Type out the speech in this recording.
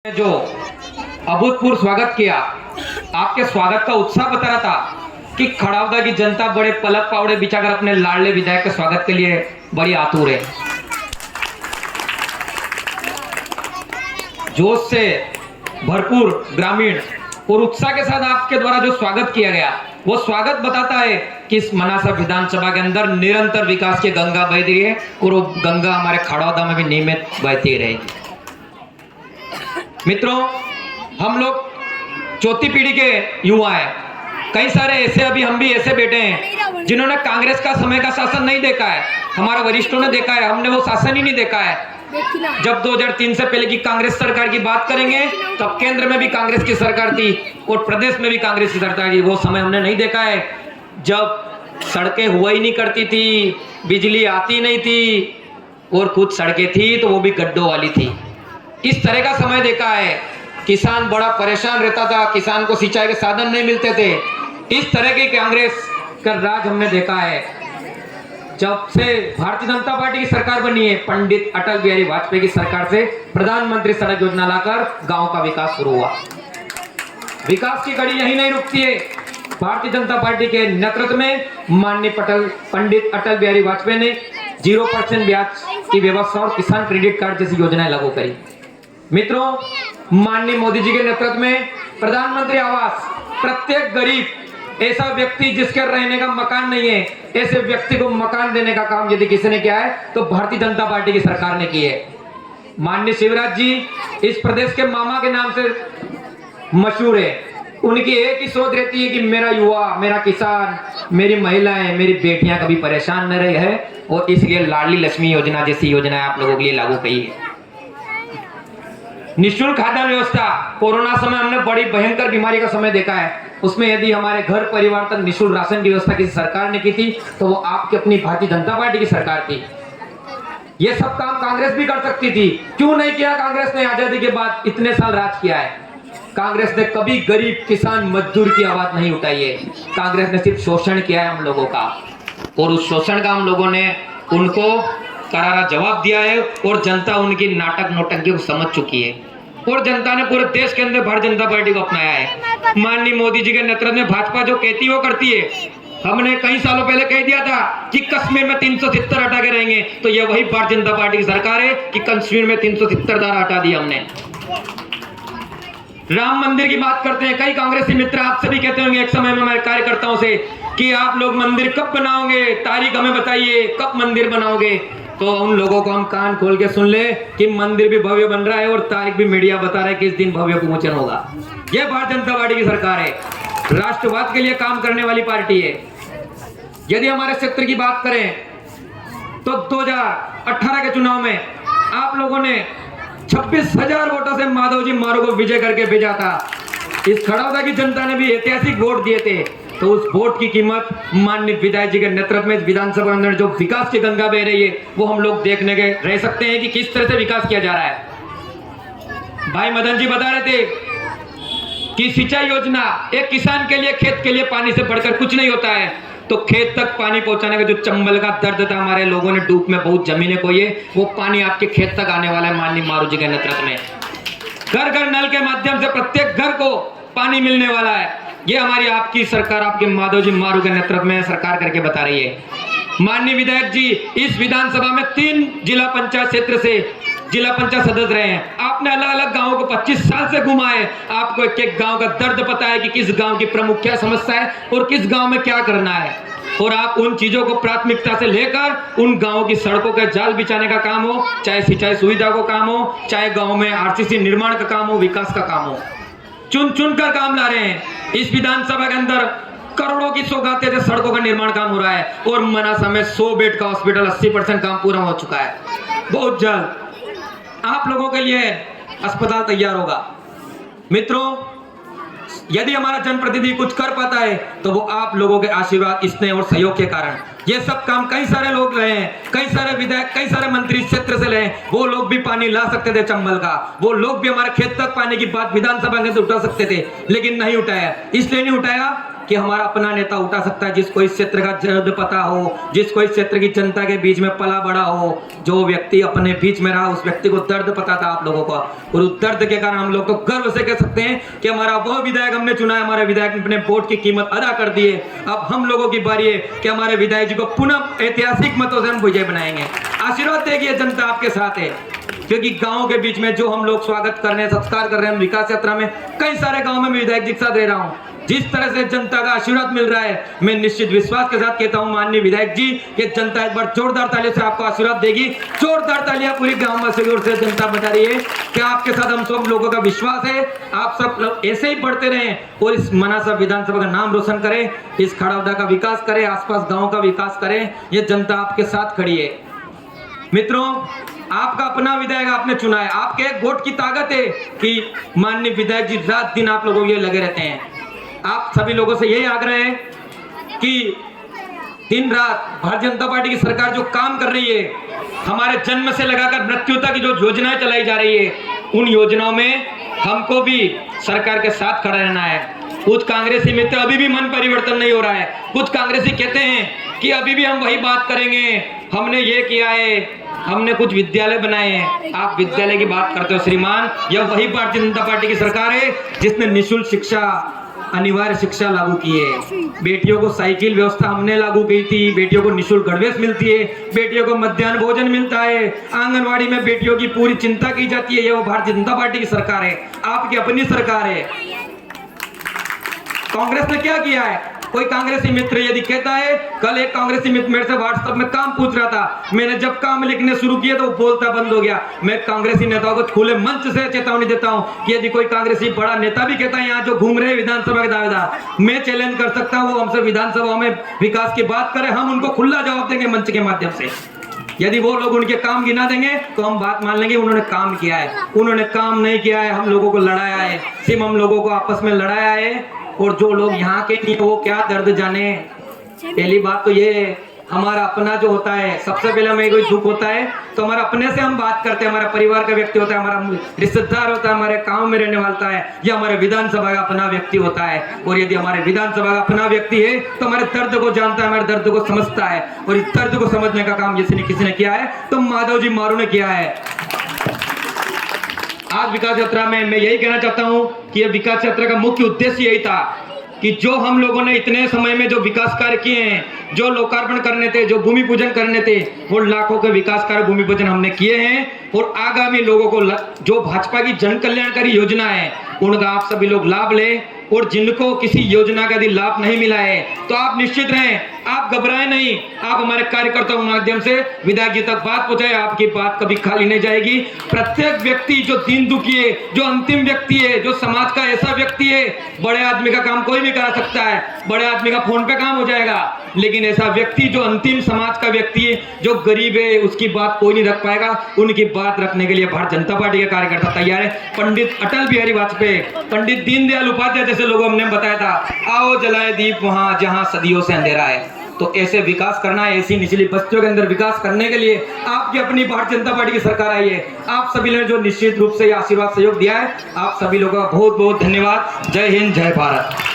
जो अभूतपूर्व स्वागत किया, आपके स्वागत का उत्साह बता रहा था कि खड़ावदा की जनता बड़े पलक पावड़े बिछाकर अपने लाडले विधायक के स्वागत के लिए बड़ी आतुर है। जोश से भरपूर ग्रामीण और उत्साह के साथ आपके द्वारा जो स्वागत किया गया, वो स्वागत बताता है कि इस मनासा विधानसभा के अंदर निरंतर विकास की गंगा बह रही है और वो गंगा हमारे खड़ावदा में भी नियमित बहती रहेगी। मित्रों, हम लोग चौथी पीढ़ी के युवा हैं। कई सारे ऐसे अभी हम भी ऐसे बैठे हैं जिन्होंने कांग्रेस का समय का शासन नहीं देखा है। हमारे वरिष्ठों ने देखा है, हमने वो शासन ही नहीं देखा है। जब 2003 से पहले की कांग्रेस सरकार की बात करेंगे तब केंद्र में भी कांग्रेस की सरकार थी और प्रदेश में भी कांग्रेस की सरकार थी। वो समय हमने नहीं देखा है जब सड़कें हुआ ही नहीं करती थी, बिजली आती नहीं थी और कुछ सड़कें थी तो वो भी गड्ढों वाली थी। इस तरह का समय देखा है। किसान बड़ा परेशान रहता था, किसान को सिंचाई के साधन नहीं मिलते थे। इस तरह की कांग्रेस का राज हमने देखा है। जब से भारतीय जनता पार्टी की सरकार बनी है, पंडित अटल बिहारी वाजपेयी की सरकार से प्रधानमंत्री सड़क योजना लाकर गांव का विकास शुरू हुआ। विकास की कड़ी यही नहीं रुकती है। भारतीय जनता पार्टी के नेतृत्व में माननीय पंडित अटल बिहारी वाजपेयी ने 0% ब्याज की व्यवस्था और किसान क्रेडिट कार्ड जैसी योजनाएं लागू करी। मित्रों, माननीय मोदी जी के नेतृत्व में प्रधानमंत्री आवास, प्रत्येक गरीब ऐसा व्यक्ति जिसके रहने का मकान नहीं है, ऐसे व्यक्ति को मकान देने का काम यदि किसी ने किया है तो भारतीय जनता पार्टी की सरकार ने की है। माननीय शिवराज जी इस प्रदेश के मामा के नाम से मशहूर है। उनकी एक ही सोच रहती है कि मेरा युवा, मेरा किसान, मेरी महिलाएं, मेरी बेटियां कभी परेशान न रही है और इसलिए लाडली लक्ष्मी योजना जैसी योजनाएं आप लोगों के लिए लागू की है। निःशुल्क खाद्यान्न व्यवस्था, कोरोना समय हमने बड़ी भयंकर बीमारी का समय देखा है। उसमें यदि हमारे घर परिवार तक निःशुल्क राशन की व्यवस्था किसी सरकार ने की थी तो वो आपकी अपनी भारतीय जनता पार्टी की सरकार थी। ये सब काम कांग्रेस भी कर सकती थी, क्यों नहीं किया? कांग्रेस ने आजादी के बाद इतने साल राज किया है। कांग्रेस ने कभी गरीब, किसान, मजदूर की आवाज नहीं उठाई है। कांग्रेस ने सिर्फ शोषण किया है हम लोगों का, और उस शोषण का हम लोगों ने उनको करारा जवाब दिया है और जनता उनकी नाटक नौटंकी को समझ चुकी है और जनता ने पूरे देश के अंदर भारतीय जनता पार्टी को अपनाया है। माननीय मोदी जी के नेतृत्व में भाजपा जो कहती है वो करती है। हमने कई सालों पहले कह दिया था कि कश्मीर में 370 हटा के रहेंगे, तो ये वही भारतीय जनता पार्टी की सरकार है कि कश्मीर में 370 धारा हटा दी हमने। राम मंदिर की बात करते हैं, कई कांग्रेसी मित्र आपसे भी कहते होंगे एक समय में हमारे कार्यकर्ताओं से कि आप लोग मंदिर कब बनाओगे, तारीख हमें बताइए, कब मंदिर बनाओगे। तो उन लोगों को हम कान खोल के सुन ले कि मंदिर भी भव्य बन रहा है और तारीख भी मीडिया बता रहा है कि इस दिन भव्य विमोचन होगा। यह भारतीय जनता पार्टी की सरकार है, राष्ट्रवाद के लिए काम करने वाली पार्टी है। यदि हमारे क्षेत्र की बात करें तो 2018 के चुनाव में आप लोगों ने 26,000 वोटों से माधव जी मारू को विजय करके भेजा था। इस खड़ावदा की जनता ने भी ऐतिहासिक वोट दिए थे, तो उस वोट की कीमत माननीय विधायक जी के नेतृत्व में विधानसभा अंदर जो विकास की गंगा बह रही है वो हम लोग देखने के रह सकते हैं कि किस तरह से विकास किया जा रहा है। भाई मदन जी बता रहे थे कि सिंचाई योजना, एक किसान के लिए, खेत के लिए पानी से बढ़कर कुछ नहीं होता है। तो खेत तक पानी पहुंचाने का जो चंबल का दर्द था, हमारे लोगों ने डूब में बहुत जमीनें खोई है, वो पानी आपके खेत तक आने वाला है माननीय मारू जी के नेतृत्व में। घर घर नल के माध्यम से प्रत्येक घर को पानी मिलने वाला है। ये हमारी आपकी सरकार, आपके माधव जी मारू के नेतृत्व में सरकार करके बता रही है। माननीय विधायक जी इस विधानसभा में 3 जिला पंचायत क्षेत्र से जिला पंचायत सदस्य रहे हैं। आपने अलग अलग गांवों को 25 साल से घुमा है। आपको एक एक गांव का दर्द पता है कि किस गांव की प्रमुख क्या समस्या है और किस गांव में क्या करना है, और आप उन चीजों को प्राथमिकता से लेकर उन गांवों की सड़कों का जाल बिछाने का काम हो, चाहे सिंचाई सुविधा का काम हो, चाहे गांव में आरसीसी निर्माण का काम हो, विकास का काम हो, चुन चुन कर काम ला रहे हैं। इस विधानसभा के अंदर करोड़ों की सौगातें से सड़कों का निर्माण काम हो रहा है और मनासा में 100 बेड का हॉस्पिटल 80% काम पूरा हो चुका है। बहुत जल्द आप लोगों के लिए अस्पताल तैयार होगा। मित्रों, यदि हमारा जनप्रतिनिधि कुछ कर पाता है तो वो आप लोगों के आशीर्वाद, स्नेह और सहयोग के कारण। ये सब काम कई सारे लोग रहे हैं, कई सारे विधायक, कई सारे मंत्री इस क्षेत्र से रहे, वो लोग भी पानी ला सकते थे चंबल का, वो लोग भी हमारे खेत तक पानी की बात विधानसभा में उठा सकते थे, लेकिन नहीं उठाया। इसलिए नहीं उठाया कि हमारा अपना नेता उठा सकता है, जिसको इस क्षेत्र का दर्द पता हो, जिसको इस क्षेत्र की जनता के बीच में पला बड़ा हो, जो व्यक्ति अपने बीच में रहा, उस व्यक्ति को दर्द पता था आप लोगों को, और उस दर्द के कारण हम लोग तो गर्व से कह सकते हैं कि हमारा वह विधायक हमने चुना है, हमारे विधायक ने अपने वोट की कीमत अदा कर दी है। अब हम लोगों की बारी है कि हमारे विधायक जी को पुनः ऐतिहासिक मतों से हम विजय बनाएंगे। आशीर्वाद देगी, जनता आपके साथ है, क्योंकि गांव के बीच में जो हम लोग स्वागत कर रहे हैं, संस्कार कर रहे हैं विकास यात्रा में, कई सारे गांव में विधायक जी के साथ रह रहा हूं, जिस तरह से जनता का आशीर्वाद मिल रहा है, मैं निश्चित विश्वास के साथ कहता हूं माननीय विधायक जी, ये जनता एक बार जोरदार तालियों से आपको आशीर्वाद देगी। जोरदार तालियां पूरी गांव वासियों की ओर से जनता बता रही है कि आपके साथ हम सब लोगों का विश्वास है। आप सब लोग ऐसे ही बढ़ते रहें और इस मनासा विधानसभा का नाम रोशन करें, इस खड़ावदा का विकास करें, आसपास गाँव का विकास करें। ये जनता आपके साथ खड़ी है। मित्रों, आपका अपना विधायक आपने चुना है, आपके एक वोट की ताकत है कि माननीय विधायक जी रात दिन आप लोगों के लिए लगे रहते हैं। आप सभी लोगों से यही आग्रह है कि दिन रात भारतीय जनता पार्टी की सरकार जो काम कर रही है, हमारे जन्म से लगाकर मृत्यु तक जो योजनाएं चलाई जा रही है, उन योजनाओं में हमको भी सरकार के साथ खड़ा रहना है। कुछ कांग्रेसी मित्र अभी भी मन परिवर्तन नहीं हो रहा है, कुछ कांग्रेसी कहते हैं कि अभी भी हम वही बात करेंगे, हमने ये किया है, हमने कुछ विद्यालय बनाए हैं। आप विद्यालय की बात करते हो श्रीमान, यह वही भारतीय जनता पार्टी की सरकार है जिसने निःशुल्क शिक्षा, अनिवार्य शिक्षा लागू की है। बेटियों को साइकिल व्यवस्था हमने लागू की थी, बेटियों को निःशुल्क गणवेश मिलती है, बेटियों को मध्याह्न भोजन मिलता है, आंगनवाड़ी में बेटियों की पूरी चिंता की जाती है। यह वो भारतीय जनता पार्टी की सरकार है, आपकी अपनी सरकार है। कांग्रेस ने क्या किया है? कोई कांग्रेसी मित्र यदि कहता है, कल एक कांग्रेसी मित्र मेरे से व्हाट्सएप में काम पूछ रहा था, मैंने जब काम लिखने शुरू किया तो वो बोलता बंद हो गया। मैं कांग्रेसी नेताओं को खुले मंच से चेतावनी देता हूं कि यदि कोई कांग्रेसी बड़ा नेता भी कहता है यहाँ जो घूम रहे हैं विधानसभा के दावेदार, मैं चैलेंज कर सकता हूँ, वो हमसे विधानसभा में विकास की बात करें, हम उनको खुला जवाब देंगे मंच के माध्यम से। यदि वो लोग उनके काम गिना देंगे तो हम बात मान लेंगे उन्होंने काम किया है। उन्होंने काम नहीं किया है, हम लोगों को लड़ाया है, सिर्फ हम लोगों को आपस में लड़ाया है। और जो लोग यहाँ के नहीं वो क्या दर्द जाने। पहली बात तो ये, हमारा अपना जो होता है, सबसे पहले हमें कोई दुख होता है तो हमारा अपने से हम बात करते हैं, हमारा परिवार का व्यक्ति होता है, हमारा रिश्तेदार होता है, हमारे गांव में रहने वाला है, या हमारे विधानसभा का अपना व्यक्ति होता है। और यदि हमारे विधानसभा का अपना व्यक्ति है तो हमारे दर्द को जानता है, हमारे दर्द को समझता है, और इस दर्द को समझने का काम किसी ने किया है तो माधव जी मारू ने किया है। आज विकास यात्रा में मैं यही कहना चाहता हूं कि यह विकास यात्रा का मुख्य उद्देश्य यही था कि जो हम लोगों ने इतने समय में जो विकास कार्य किए हैं, जो लोकार्पण करने थे, जो भूमि पूजन करने थे, वो लाखों के विकास कार्य भूमि पूजन हमने किए हैं। और आगामी लोगों को जो भाजपा की जन कल्याणकारी योजना है उनका आप सभी लोग लाभ लें, और जिनको किसी योजना का यदि लाभ नहीं मिला है तो आप निश्चित रहें, आप घबराएं नहीं, आप हमारे कार्यकर्ताओं के माध्यम से विधायक जी तक बात पहुंचाए, आपकी बात कभी खाली नहीं जाएगी। प्रत्येक व्यक्ति जो दीन दुखी है, जो अंतिम व्यक्ति है, जो समाज का ऐसा व्यक्ति है, बड़े आदमी का काम कोई भी करा सकता है, बड़े आदमी का फोन पे काम हो जाएगा, लेकिन ऐसा व्यक्ति जो अंतिम समाज का व्यक्ति है, जो गरीब है, उसकी बात कोई नहीं रख पाएगा। उनकी बात रखने के लिए भारतीय जनता पार्टी के कार्यकर्ता तैयार है। पंडित अटल बिहारी वाजपेयी, पंडित दीनदयाल उपाध्याय जैसे लोगों हमने बताया था, आओ जलाए दीप वहां जहां सदियों से अंधेरा है। तो ऐसे विकास करना है, ऐसी निचली बस्तियों के अंदर विकास करने के लिए आपकी अपनी भारतीय जनता पार्टी की सरकार आई है। आप सभी ने जो निश्चित रूप से आशीर्वाद सहयोग दिया है, आप सभी लोगों का बहुत बहुत धन्यवाद। जय हिंद, जय भारत।